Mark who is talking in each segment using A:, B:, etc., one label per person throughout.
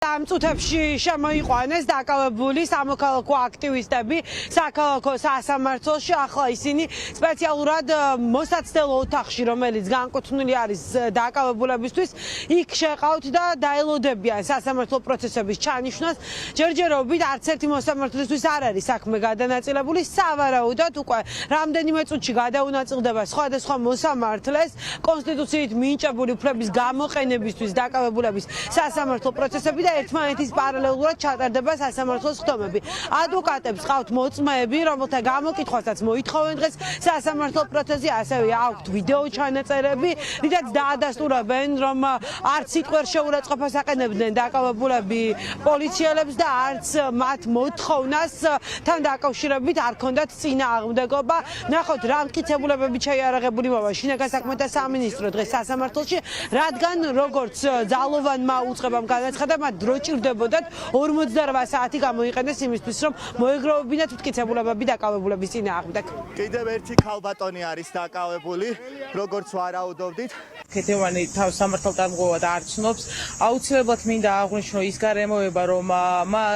A: ამ წუთებში შემოიყვანეს დაკავებული სამოქალაქო აქტივისტები საქალაქო სასამართლოში. ახლა ისინი სპეციალურად მოსაცდელ ოთახში, რომელიც განკუთვნილი არის დაკავებულებისთვის, იქ შეყავთ და დაელოდებიან სასამართლო პროცესების ჩანიშვნას. ჯერჯერობით არც ერთი მოსამართლისთვის არ არის საქმე გადანაწილებული. სავარაუდოდ უკვე რამდენიმე წუთში გადაუნაწილდება სხვადასხვა მოსამართლეს კონსტიტუციით მინიჭებული უფლების გამოყენებისთვის დაკავებულების სასამართლო პროცესები და ერთმანეთის პარალელურად ჩატარდება სასამართლოს ხდომები. ადვოკატებს ყავთ მოწმეები, რომელთა გამოკითხვასაც მოითხოვენ დღეს სასამართლო პროცესზე, ასევე აქვთ ვიდეო ჩანაწერები, რითაც დაადასტურებენ, რომ არც სიტყვერ შეურაცხყოფას აყენებდნენ დაკავებულები პოლიციელებს და არც მათ მოთხოვნას თან დაკავშირებით არ ქონდათ წინააღმდეგობა. ნახოთ, რა მტკიცებულებები შეიარაღებული მოვა შინაგან საქმეთა სამინისტრო დღეს სასამართლოში, რადგან როგორც ძალოვანმა უწყებამ განაცხადა, მათ დრო ჭირდებოდათ 48 საათი გამოიყენეს იმისთვის, რომ მოეგროვებინათ მტკიცებულებები დაკავებულების წინააღმდეგ.
B: კიდევ ერთი ქალბატონი არის დაკავებული, როგორც ვარაუდობდით.
C: ქეთევანი თავს სამართალდამღვრად არ ცნობს. აუცილებლად მინდა აღვნიშნო ის გარემოება, რომ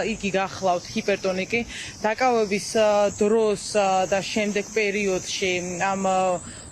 C: იგი გახლავთ ჰიპერტონიკი. დაკავების დროს და შემდეგ პერიოდში ამ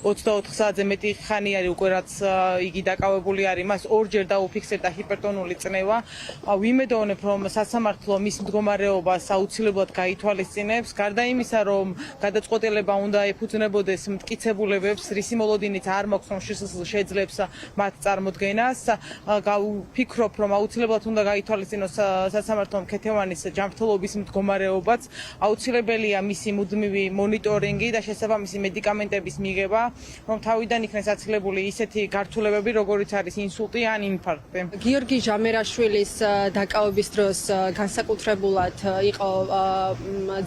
C: 24 საათზე მეტი ხანი არის უკვე რაც იგი დაკავებული არის, მას ორჯერ დაუფიქსირდა ჰიპერტონული წნევა. ვიმედოვნებ, რომ სასამართლო მის მდგომარეობას აუცილებლად გაითვალისწინებს. გარდა იმისა, რომ გადაწყვეტილება უნდა ეფუძნებოდეს მტკიცებულებებს, რისი მოლოდინიც არ მაქვს, რომ შეძლებს მათ წარმოდგენას. ვფიქრობ, რომ აუცილებლად უნდა გაითვალისწინოს სასამართლომ ქეთევანის ჯანმრთელობის მდგომარეობაც. აუცილებელია მისი მუდმივი მონიტორინგი და შესაბამისი მედიკამენტების მიღება, რომ თავიდან იქნეს აცილებული ისეთი გართულებები, როგორიც არის ინსულტი ან ინფარქტი.
D: გიორგი ჟამერაშვილის დაკავების დროს განსაკუთრებულად იყო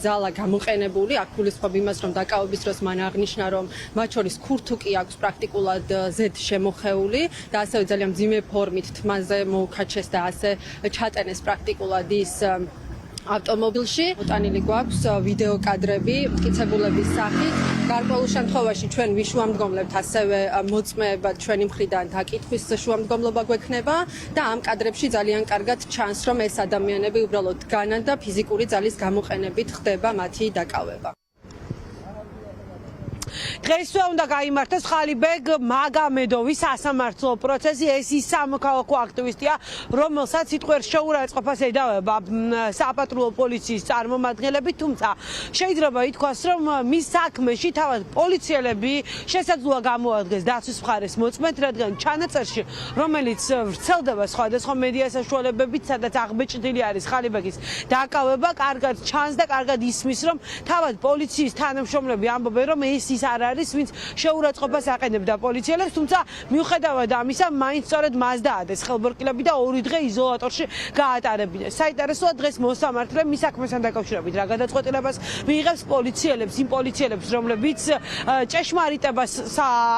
D: ძალა გამოყენებული. აქ გულისხმობ იმას, რომ დაკავების დროს მან აღნიშნა, რომ მათ შორის ქურთუკი აქვს პრაქტიკულად ზედ შემოხეული და ასევე ძალიან მძიმე ფორმით თმაზე მოუქაჩეს და ასე ჩატენეს პრაქტიკულად ის ავტომობილში. მოტანილი გვაქვს ვიდეო კადრები მტკიცებულების სახით. გარკვეულ შემთხვევაში ჩვენ ვიშუამდგომლებთ ასევე მოწმეებად ჩვენი მხრიდან დაკითხვის შუამდგომლობა გვექნება და ამ კადრებში ძალიან კარგად ჩანს, რომ ეს ადამიანები უბრალოდ განან და ფიზიკური ძალის გამოყენებით ხდება მათი დაკავება.
A: დღესვე უნდა გაიმართოს ხალიბეგ მაგამედოვის სასამართლო პროცესი. ეს ის სამოქალაქო აქტივისტია, რომელსაც სიტყვერ შეურაცხყოფას ედავება საპატრულო პოლიციის წარმომადგენლები, თუმცა შეიძლება ითქვას, რომ მის საქმეში თავად პოლიციელები შესაძლოა გამოადგეს დაცვის მხარეს მოწმედ, რადგან ჩანაწერში, რომელიც ვრცელდება სხვადასხვა მედია საშუალებებით, სადაც აღბეჭდილი არის ხალიბეგის დაკავება, კარგად ჩანს და კარგად ისმის, რომ თავად პოლიციის თანამშრომლები ამბობენ, რომ ეს ის არ არის, ვინც შეურაცხყოფას აყენებდა პოლიციელებს, თუმცა მიუხედავად ამისა, მაინც სწორედ მას დაადეს ხელბორკილები და 2 დღე იზოლატორში გაატარებინეს. საინტერესოა დღეს მოსამართლემ მის საქმესთან დაკავშირებით რა გადაწყვეტილებას მიიღებს პოლიციელებს, იმ პოლიციელებს, რომლებიც ჭეშმარიტებას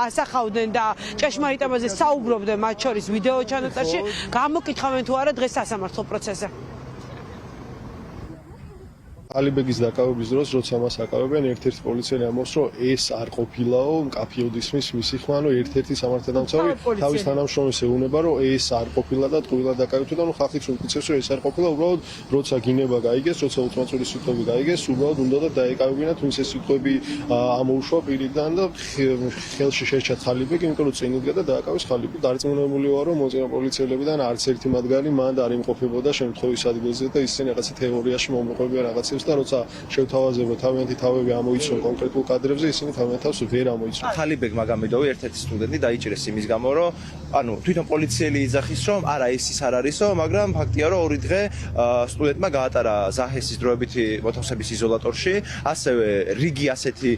A: ასახავდნენ და ჭეშმარიტებაზე საუბრობდნენ, მათ შორის ვიდეო ჩანაწერში, გამოკითხავენ თუ არა დღეს სასამართლო პროცესზე.
E: ხალიბეგის დაკავების დროს, როცა მას აკავებენ, ერთ-ერთი პოლიციელი ამბობს, რომ ეს არ ყოფილაო, მკაფიოდ ისმის მისი ხმა, რომ ერთ-ერთი სამართალდამცავი თავის თანამშრომელს ეუბნება, რომ ეს არ ყოფილა და ტყუილად დაკავებდა, რომ ხალხიც უმტკიცებს, რომ ეს არ ყოფილა, უბრალოდ როცა გინება გაიგეს, როცა უთმაწური სიტყვები გაიგეს, უბრალოდ უნდა დაეკავებინათ, ვინც ეს სიტყვები ამოუშვა პირიდან და ხელში შეჭათ ხალიბეგი, იმიტომ რომ წინ იდგა და დააკავეს ხალიბეგი. დარწმუნებული ვარ, რომ მოწინავე პოლიციელებიდან არც ერთი მათგანი მანდ არ იმყოფებოდა შემთხვევის ადგილზე და ისინი რაღაცა თეორიაში მომიყვებიან რაღაცებს და როცა შევთავაზებო თავიანთი თავები ამოიცნო კონკრეტულ კადრებზე, ისინი თავიანთ თავს ვერ ამოიცნო.
F: ხალიბეგ მაგამედოვი ერთ-ერთი სტუდენტი დაიჭირეს იმის გამო, რომ თვითონ პოლიციელი იძახის, რომ არა ეს ის არ არისო, მაგრამ ფაქტია, რომ 2 დღე სტუდენტმა გაატარა ზაჰესის დროებითი მოთავსების იზოლატორში, ასევე რიგი ასეთი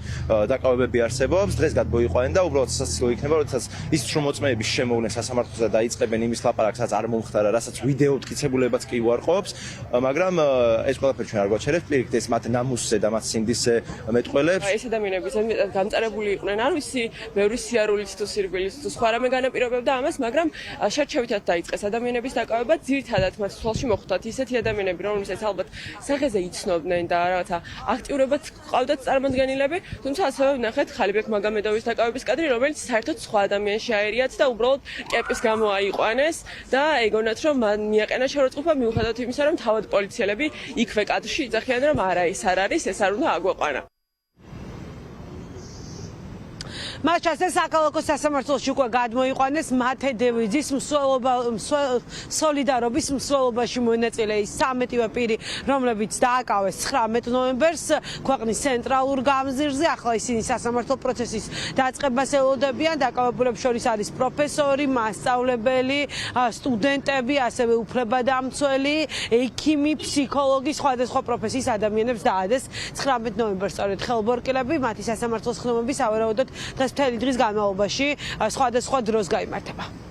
F: დაკავებები არსებობს, დღეს გადმოიყვანენ და უბრალოდ სასაცილო იქნება, როდესაც ის შრომოწმეების შემოვლენ სასამართლოზე და დაიწყებენ იმის ლაპარაკს, რაც არ მომხდარა, რასაც ვიდეო მტკიცებულებაც კი უარყოფს, მაგრამ ეს ყველაფერი ჩვენ არ გვაჩერებს. ეს მათ ნამუსზე და მათ სინდისზე მეტყველებს.
G: ეს ადამიანები ზედმეტად გამწარებული იყვნენ, არ ვიცი, ბევრი სიარულით თუ სირბილით თუ სხვა რამე განაპირობებდა ამას, მაგრამ შერჩევითაც დაიწყეს ადამიანების დაკავება, ძირითადად მათ თვალში მოხვდათ ისეთი ადამიანები, რომლებსაც ალბათ სახეზე იცნობდნენ და რაღაცა აქტიურობაც ყავდათ წარმოდგენილები, თუმცა ასევე ვნახეთ ხალიბექ მაგამედოვის დაკავების კადრი, რომელიც საერთოდ სხვა ადამიანში აერიათ და უბრალოდ კეპის გამო აიყვანეს და ეგონათ რომ მან მიაყენა შორწყუხა მიუხედავად იმისა, რომ თავად პოლიციელები იქვე კადრში იძახიან, რომ არა ეს არ არის, ეს არ უნდა აგვეყვანა.
A: მათ ჩასეს საკალათო სასამართლოში უკვე გადმოიყვანეს მათე დევიძის სოლიდარობის მსვლელობაში მონაწილე ის 13-ვე პირი, რომლებიც დააკავეს 19 ნოემბერს ქვეყნის ცენტრალურ გამზირზე. ახლა ისინი სასამართლო პროცესის დაწყებას ელოდებიან. დაკავებულებს შორის არის პროფესორი, მასწავლებელი, სტუდენტები, ასევე უფლებადამცველი, ექიმი, ფსიქოლოგი, სხვადასხვა პროფესიის ადამიანებს დაადეს 19 ნოემბერს სწორედ ხელბორკილები. მათი სასამართლოს ხდომები სავარაუდოდ დღეს მთელი დღის განმავლობაში სხვადასხვა დროს გაიმართება.